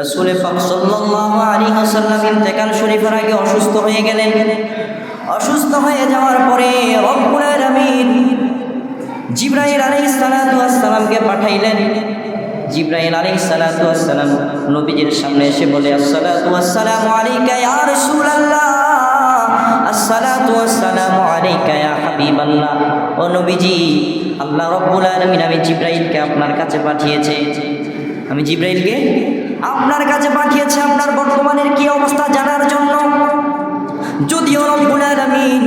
রাসূল পাক সাল্লাল্লাহু আলাইহি ওয়াসাল্লাম ইন্তেকাল শরীফের আগে অসুস্থ হয়ে গেলেন। অসুস্থ হয়ে যাওয়ার পরে রব্বুল আলামিন জিবরাইল আলাইহিস সালাতু ওয়াস সালামকে পাঠাইলেন। জিবরাইল আলাইহিস সালাতু ওয়াস সালাম নবীজির সামনে এসে বলে, আসসালাতু ওয়াস সালামু আলাইকা ইয়া রাসূলুল্লাহ, আসসালাতু ওয়াস সালামু আলাইকা ইয়া হাবিবাল্লাহ। ও নবীজি, আল্লাহ রব্বুল আলামিন আমি জিবরাইলকে আপনার কাছে পাঠিয়েছে। আমি জিবরাইলকে আপনার কাছে পাঠিয়েছে আপনার বর্তমানের কি অবস্থা জানার জন্য। যদিও রব্বুল আলামিন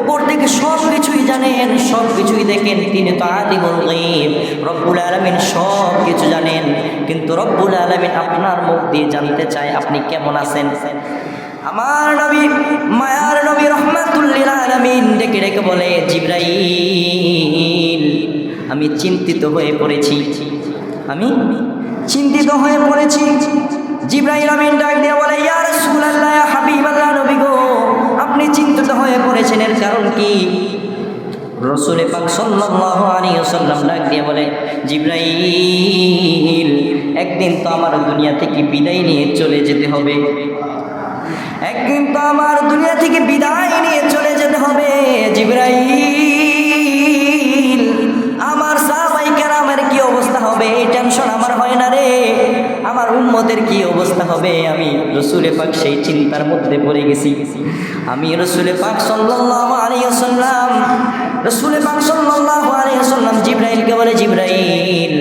উপর থেকে সব কিছুই জানেন, সব কিছুই দেখেন, তিনি তো আলিমুল গায়ব, রব্বুল আলামিন সব কিছু জানেন, কিন্তু রব্বুল আলামিন আপনার মুখ দিয়ে জানতে চায় আপনি কেমন আছেন। আমার নবী, মায়ার নবী রহমাতুল লিল আলামিন ডেকে ডেকে বলে, জিবরাইল আমি চিন্তিত হয়ে পড়েছি, আমি চিন্তিত হয়ে পড়েছি। জিবরাইল আমিন ডাক দিয়ে বলে, ইয়া রাসূলুল্লাহ, ইয়া হাবিবাল্লাহ, নবী গো আপনি চিন্তিত হয়ে পড়েছেন, এর কারণ কি? রাসূল পাক সাল্লাল্লাহু আলাইহি ওয়াসাল্লাম ডাক দিয়ে বলে, জিবরাইল একদিন তো আমার দুনিয়া থেকে বিদায় নিয়ে চলে যেতে হবে, একদিন তো আমার দুনিয়া থেকে বিদায় নিয়ে চলে যেতে হবে। জিবরাইল আমার সাহাবায়ে কেরামের কি অবস্থা হবে এই টেনশন আমার হয় না রে, আমার উম্মতের কি অবস্থা হবে। আমি রাসূল পাক সেই চিন্তার মধ্যে পড়ে গেছি। আমি রাসূল পাক সাল্লাল্লাহু আলাইহি ওয়াসাল্লাম, রাসূল পাক সাল্লাল্লাহু আলাইহি ওয়াসাল্লাম জিবরাইলকে বলে, জিবরাইল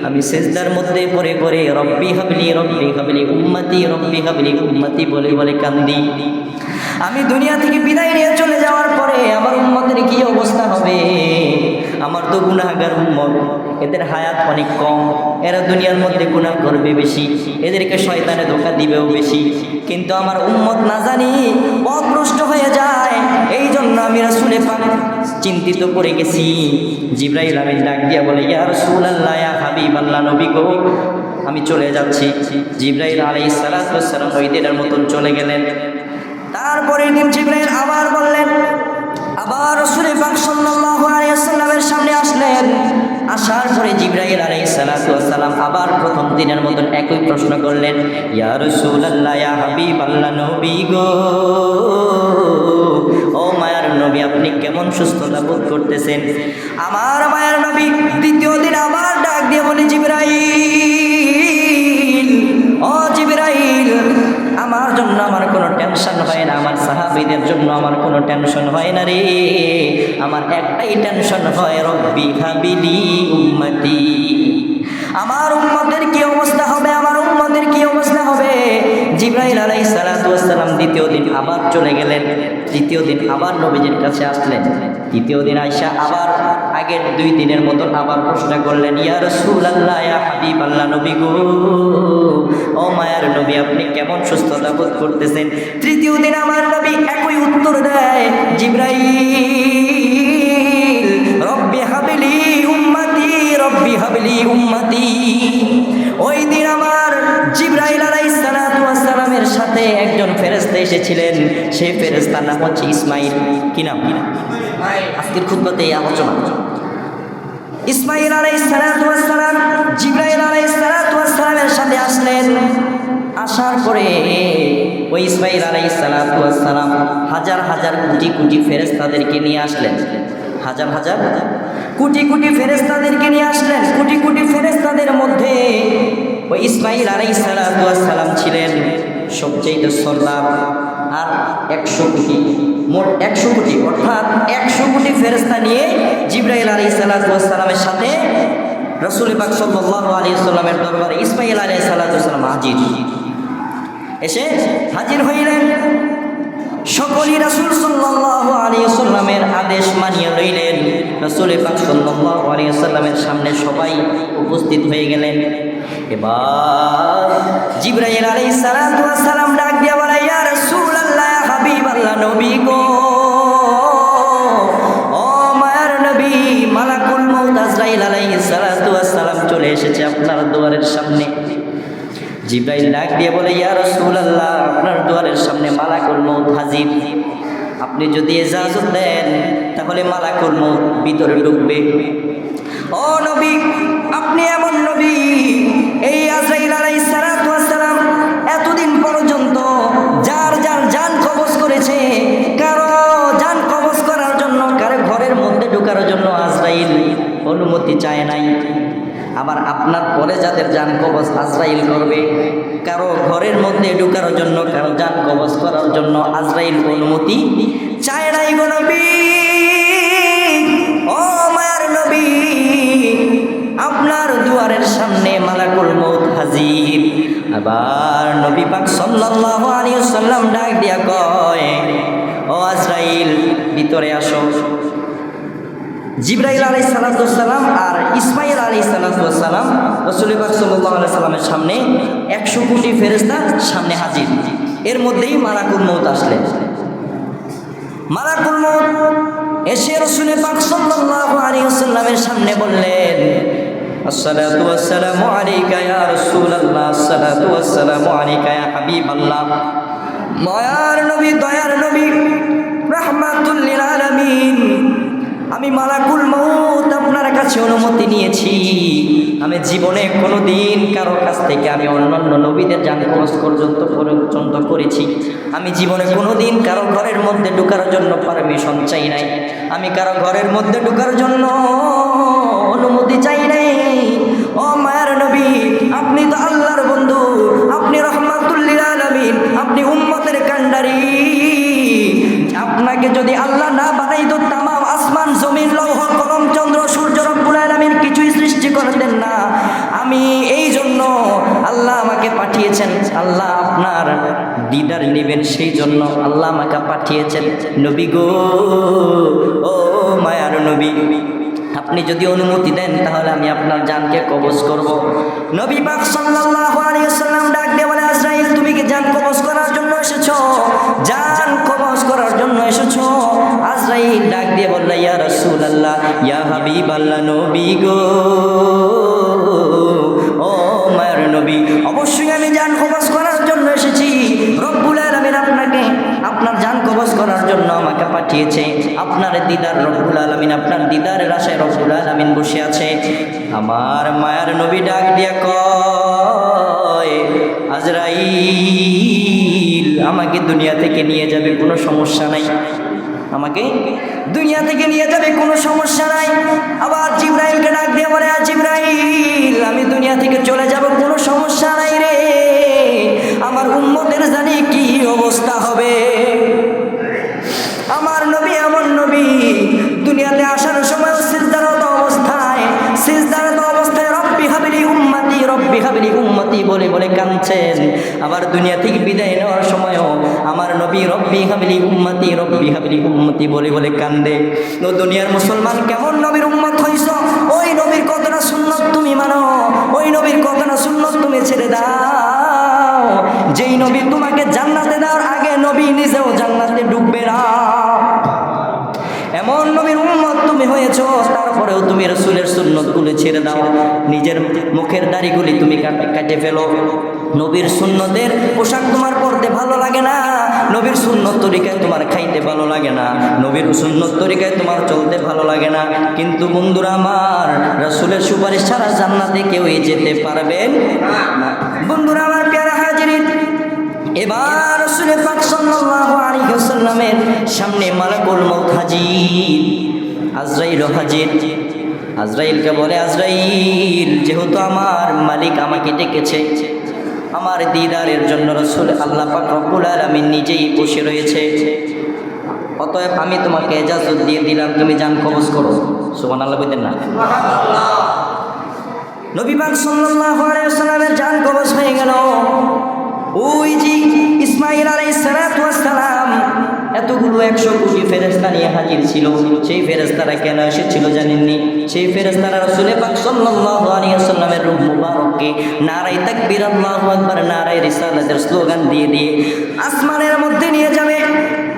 আমি সিজদার মধ্যে পড়ে পড়ে রব্বি হাবলি রব্বি হাবলি উম্মতি রব্বি হাবলি উম্মতি বলে বলে কান্দি। আমি দুনিয়া থেকে বিদায় নিয়ে চলে যাওয়ার পরে আমার উম্মতের কি অবস্থা হবে। আমার তো গুনাহগার উম্মত, এদের হায়াত অনেক কম, এরা দুনিয়ার মধ্যে গুনাহ করবে বেশি, এদেরকে শয়তানে ধোঁকা দিবেও বেশি, কিন্তু আমার উম্মত না জানি পথভ্রষ্ট হয়ে যায়, এই জন্য আমি রাসূল পাক চিন্তিত পড়ে গেছি। জিবরাইল আমিন ডাক দিয়া বলে, ইয়া রাসূলুল্লাহ, ইয়া হাবিবাল্লাহ, নবী গো আমি চলে যাচ্ছি। জিবরাইল আলাইহিস সালাতু ওয়াস সালাম ওই দিনের মতন চলে গেলেন। তারপরের দিন জিবরাইল আবার বললেন, আবার রাসূল পাক সাল্লাল্লাহু আলাইহি ওয়াসাল্লামের সামনে আসলেন। আসার পরে জিবরাইল আলাইহিস সালাতু ওয়াস সালাম আবার প্রথম দিনের মতন একই প্রশ্ন করলেন, ইয়া রাসূলুল্লাহ, ইয়া হাবিবাল্লাহ, নবী গো ও মায়ার নবী আপনি কেমন সুস্থতা বোধ করতেছেন। আমার মায়ার নবী দ্বিতীয় দিন আবার ডাক দিয়ে বলে, জিবরাইল ও জিবরাইল আমার জন্য আমার কোনো টেনশন হয় না, আমার সাহাবীদের জন্য আমার কোনো টেনশন হয় না রে, আমার একটাই টেনশন হয়, রব্বি হাবিলি উম্মতি, আমার উম্মতের কি অবস্থা হবে, আমার উম্মতের কি অবস্থা হবে। জিবরাইল আলাইহিস সালাতু ওয়াস সালাম দ্বিতীয় দিন আবার চলে গেলেন। তৃতীয় দিন আবার নবীজির কাছে আসলেন। তৃতীয় দিন আয়েশা আবার আগের দুই দিনের মতন আবার প্রশ্ন করলেন, ইয়া রাসূলুল্লাহ, ইয়া হাবিবাল্লাহ, নবী গো ও মায়ার নবী আপনি কেমন সুস্থতা বোধ করতেছেন। তৃতীয় দিন আমার নবী একই উত্তর দেয়, জিবরাইল রব্বি হাবিলি উম্মতি রব্বি হাবিলি উম্মতি। ওই দিন আমার জিবরাইল আলাইহিস সালাতু ওয়াস সালামের সাথে একজন ফেরেশতা এসেছিলেন, সেই ফেরেশতার নাম হচ্ছে ইসমাঈল। কি নাম? আজকের খুতবাতে এই আলোচনা। ইসমাঈল আলাইহিস সালাতু ওয়াস সালাম জিবরাইল আলাইহিস সালাতু ওয়াস সালামের সাথে আসলেন। আসার পরে ওই ইসমাঈল আলাইহিস সালাতু ওয়াস সালাম হাজার হাজার কোটি কোটি ফেরেশতাদেরকে নিয়ে আসলেন, হাজার হাজার কোটি কোটি ফেরেশতাদেরকে নিয়ে আসলেন। কোটি কোটি ফেরেশতাদের মধ্যে ওই ইসমাঈল আলাইহিস সালাতু ওয়াস সালাম ছিলেন সবচেয়ে সরদার। আর 100 কোটি, মোট 100 কোটি, অর্থাৎ 100 কোটি ফেরেশতা নিয়ে জিবরাইল আলাইহিস সালাতু ওয়াস সালামের সাথে রাসূল পাক সাল্লাল্লাহু আলাইহি ওয়াসাল্লামের দরবারে ইসমাঈল আলাইহিস সালাতু ওয়াস সালাম এসে হাজির হইলেন। সকলেই রাসূল সাল্লাল্লাহু আলাইহি ওয়াসাল্লামের আদেশ মানিয়ে লইলেন। রাসূল পাক সাল্লাল্লাহু আলাইহি ওয়াসাল্লামের সামনে সবাই উপস্থিত হয়ে গেলেন। এবার জিবরাইল আলাইহিস সালাতু ওয়াস সালাম ডাক দিয়া বলে, ইয়া রাসূলুল্লাহ, ইয়া হাবিবাল্লাহ, নবী গো ও মায়ার নবী মালাকুল মউত আজরাইল আলাইহিস সালাতু ওয়াস সালাম চলে এসেছে আপনার দুয়ারের সামনে। জিবরাইল ডাক দিয়ে বলে, ইয়া রাসূলুল্লাহ আপনার দুয়ারের সামনে মালাকুল মউত হাজির, আপনি যদি ইজাজত দেন তাহলে মালাকুল মউত ভিতরে ঢুকবে। ও নবী আপনি এমন নবী, এই আজরাইল আলাইহিস সালাতু ওয়াস সালাম বলে যাদের জান কবজ আজরাইল করবে, কারো ঘরের মধ্যে ঢুকার জন্য, কারো জান কবজ করার জন্য আজরাইল অনুমতি চায় নাই গো নবী। ও মায়ার নবী, আপনার দুয়ারের সামনে মালাকুল মউত হাজির। আবার নবী পাক সাল্লাল্লাহু আলাইহি ওয়াসাল্লাম ডাক দিয়া কয়, ও আজরাইল ভিতরে আসো। জিবরাইল আলাইহিস সালাম আর ইসমাঈল আলাইহিস সালাম রাসূল পাক সাল্লাল্লাহু আলাইহি সাল্লামের সামনে 100 কোটি ফেরেশতা সামনে হাজির। এর মধ্যেই মালাকুল মউত আসলেন। মালাকুল মউত এসে রাসূল পাক সাল্লাল্লাহু আলাইহি ওয়াসাল্লামের সামনে বললেন, আসসালাতু ওয়াসসালামু আলাইকা ইয়া রাসূলুল্লাহ, আসসালাতু ওয়াসসালামু আলাইকা ইয়া হাবিবাল্লাহ। মায়ার নবী, দয়ার নবী, রাহমাতুল লিল আলামিন, আমি মালাকুল মউত আপনার কাছে অনুমতি নিয়েছি। আমি জীবনে কোনোদিন কারো কাছ থেকে আমি অন্যান্য নবীদের জান কবজ পর্যন্ত করেছি। আমি জীবনে কোনোদিন কারো ঘরের মধ্যে ঢোকার জন্য পারমিশন চাই নাই। আমি কারো ঘরের মধ্যে ঢোকার জন্য অনুমতি চাই নাই। ও মায়ার নবী, আপনি তো আল্লাহর বন্ধু, আপনি রাহমাতুল লিল আলামিন, আপনি উম্মতের কান্ডারি। আপনাকে যদি আল্লাহ না বানাইতো, তামাম আসমান জমিন লৌহ কলম চন্দ্র সূর্য রব্বুল আলামিন কিছুই সৃষ্টি করতেন না। আমি এই জন্য আল্লাহ আমাকে পাঠিয়েছেন। আল্লাহ আপনার দিদার নেবেন, সেই জন্য আল্লাহ আমাকে পাঠিয়েছেন। নবী গো, ও মায়ার নবী, আপনি যদি অনুমতি দেন তাহলে আমি আপনার জানকে কবজ করব। নবী পাক সাল্লাল্লাহু আলাইহি ওয়াসাল্লাম ডাক দিয়ে বলে, আজরাইল তুমি কি জান কবজ করার জন্য এসেছো? জান কবজ করার জন্য এসেছো? আজরাইল ডাক দিয়ে বলল, ইয়া রাসূলুল্লাহ, ইয়া হাবিবাল্লাহ, নবী গো, ও মায়ের নবী, অবশ্যই আমি জান কবজ করার জন্য এসেছি। রব্বুল আলামিন আপনাকে আপনার জান কবজ করার জন্য আমাকে পাঠিয়েছে। আপনার দিদার রব্বুল আলামিন, আপনার দিদারের আশায় রব্বুল আলামিন বসে আছে। আমার মায়ার নবী ডাক দিয়া কয়, আজরাইল আমাকে দুনিয়া থেকে নিয়ে যাবে, কোনো সমস্যা নাই। আমাকে দুনিয়া থেকে নিয়ে যাবে, কোনো সমস্যা নাই। আবার জিবরাইলকে ডাক দিয়ে বলে, জিবরাইল আমি দুনিয়া থেকে চলে যাব, কোনো সমস্যা নাই রে। আমার উম্মতের জানি কি অবস্থা হবে। আমার নবী এমন নবী, দুনিয়াতে আসার সময় সিজদারত অবস্থায় রব্বি হাবলি উম্মতি, রব্বি হাবলি উম্মতি বলে বলে কাঁদছেন। আবার দুনিয়া থেকে বিদায় নেওয়ার সময়ও আমার নবী রব্বি হাবলি উম্মতি, রব্বি হাবলি উম্মতি বলে বলে কান্দে। তো দুনিয়ার মুসলমান কেমন নবীর উম্মত হইছ? ওই নবীর কতটা সুন্নত তুমি মানো, ওই নবীর কতটা সুন্নত তুমি ছেড়ে দাও। যেই নবী তোমাকে জান্নাতে দেওয়ার আগে নবী নিজেও জান্নাতে ঢুকবে না, এমন নবীর উম্মত তুমি হয়েছো। তারপরেও তুমি রাসূলের সুন্নতগুলো ছেড়ে দাও, নিজের মুখের দাড়িগুলি তুমি কাটে ফেলো। নবীর সুন্নতের পোশাক তোমার পরতে ভালো লাগে না, নবীর সুন্নত তরিকায় তোমার খাইতে ভালো লাগে না, নবীর সুন্নত তরিকায় তোমার চলতে ভালো লাগে না। কিন্তু বন্ধুরা আমার, রাসূলের সুপারিশ ছাড়া জান্নাতে কেউই যেতে পারবেন না। বন্ধুরা আমার, প্যারা হাজিরিন, এবার রাসূল পাক সাল্লাল্লাহু আলাইহি ওয়াসাল্লামের সামনে মালাকুল মউত হাজির, আজরাইল হাজির। আজরাইলকে বলে, আজরাইল যেহেতু আমার মালিক আমাকে ডেকেছে, আমার দিদারের জন্য রাসূল আল্লাহ পাক রব্বুল আলামিন নিজেই বসে রয়েছে, অতএব আমি তোমাকে ইজাজত দিয়ে দিলাম, তুমি জান কবজ করো। সুবহানাল্লাহ বলতেন না? নবী পাক সাল্লাল্লাহু আলাইহি ওয়াসাল্লামের জান কবজ হয়ে গেল। ওই যে ইসমাঈল আলাইহিস সালাম এতগুলো 100 কোটি ফেরেশতা নিয়ে হাজির ছিল। সেই ফেরেশতারা কেন এসেছিল জানেননি? সেই ফেরেশতারা রাসূল পাক সাল্লাল্লাহু আলাইহি ওয়াসাল্লামের রূহ মুবারককে নারায়ে তাকবীর আল্লাহু আকবার, নারায়ে রিসালাতের স্লোগান দিয়ে দিয়ে আসমানের মধ্যে নিয়ে যাবে।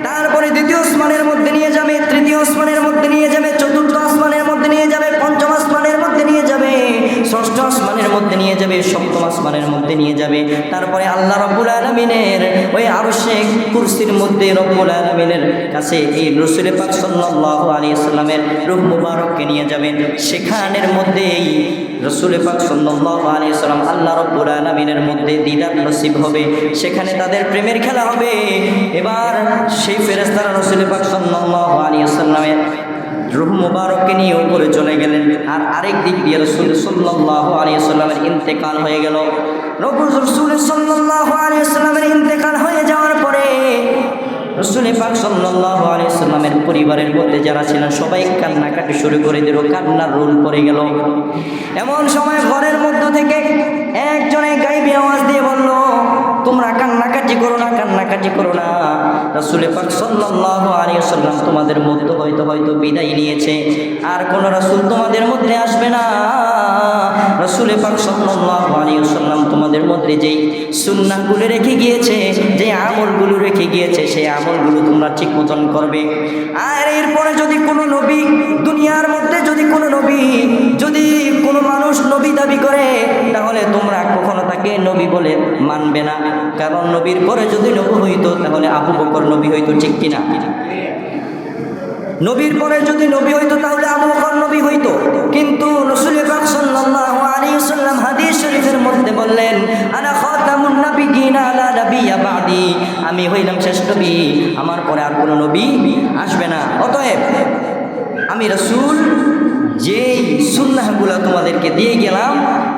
তারপরে দ্বিতীয় আসমানের মধ্যে নিয়ে যাবে, তৃতীয় আসমানের মধ্যে নিয়ে যাবে, চতুর্থ আসমানের মধ্যে নিয়ে যাবে, পঞ্চম আসমানের মধ্যে নিয়ে যাবে, ষষ্ঠ আসমানের মধ্যে নিয়ে যাবে, সপ্তম আসমানের মধ্যে নিয়ে যাবে। তারপরে আল্লাহ রব্বুল আলামিনের ওই আরশে কুরসির মধ্যে রব্বুল আলামিনের কাছে এই রাসূল পাক সাল্লাল্লাহু আলাইহি ওয়াসাল্লামের রূহ মুবারককে নিয়ে যাবেন। সেখানের মধ্যেই রাসূল পাক সাল্লাল্লাহু আলাইহি ওয়াসাল্লাম আল্লাহ রব্বুল আলামিনের মধ্যে দিদার নসিব হবে, সেখানে তাদের প্রেমের খেলা হবে। এবার সেই ফেরেশতারা রাসূল পাক সাল্লাল্লাহু আলাইহি ওয়াসাল্লামের রূহ মুবারককে নিয়ে উপরে চলে গেলেন। আর আরেক দিক দিয়ে রাসূল সাল্লাল্লাহু আলাইহি ওয়াসাল্লামের ইন্তেকাল হয়ে গেল। রাসূল সাল্লাল্লাহু আলাইহি ওয়াসাল্লামের ইন্তেকাল হয়ে যাওয়ার পরে রাসূল পাক সাল্লাল্লাহু আলাইহি ওয়াসাল্লামের পরিবারের মধ্যে যারা ছিলেন সবাই কান্নাকাটি শুরু করে দিল, কান্নার রোল পড়ে গেল। এমন সময় ঘরের মধ্য থেকে একজনে গাইবী আওয়াজ দিয়ে বলল, তোমরা কান্নাকাটি করো না, কান্নাকাটি করো না। রাসূল পাক সাল্লাল্লাহু আলাইহি ওয়াসাল্লাম তোমাদের মধ্যে হয়তো বিদায় নিয়েছে, আর কোন রাসূল তোমাদের মধ্যে আসবে না। রাসূল পাক সাল্লাল্লাহু আলাইহি ওয়াসাল্লাম তোমাদের মধ্যে যেই সুন্নাহগুলো রেখে গিয়েছে, যে আমলগুলো রেখে গিয়েছে, সেই আমলগুলো তোমরা ঠিক মতন করবে। আর এরপরে যদি কোনো নবী দুনিয়ার মধ্যে যদি কোনো মানুষ নবী দাবি করে, তাহলে তোমরা কখনো তাকে নবী বলে মানবে না। কারণ নবীর পরে যদি নবী হইতো তাহলে আবু বকর নবী হইতো, ঠিক কিনা? নবীর পরে যদি নবী হইতো তাহলে আবু বকর নবী হইতো। কিন্তু রাসূল পাক সাল্লাল্লাহু আলাইহি ওয়াসাল্লাম হাদিস শরীফের মধ্যে বললেন, আনা খাতামুন নাবিয়্যিনা লা নাবিয়্যা বা'দি, আমি হইলাম শেষ নবী, আমার পরে আর কোনো নবী আসবে না। অতএব আমি রাসূল যেই সুন্নাহগুলো তোমাদেরকে দিয়ে গেলাম,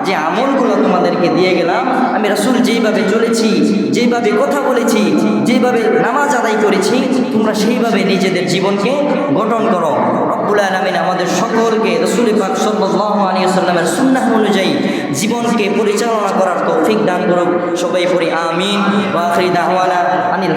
যে আমলগুলো তোমাদেরকে দিয়ে গেলাম, আমি রাসূল যেইভাবে চলেছি, যেইভাবে কথা বলেছি, যেইভাবে নামাজ আদায় করেছি, তোমরা সেইভাবে নিজেদের জীবনকে গঠন করো। রব্বুল আলামিন আমাদের সকলকে রাসূল পাক সাল্লাল্লাহু আলাইহি ওয়াসাল্লামের সুন্নাহ অনুযায়ী জীবনকে পরিচালনা করার তৌফিক দান করুক। সবাই পড়ি আমিন। ওয়া আখিরি দাওয়ানা আনিল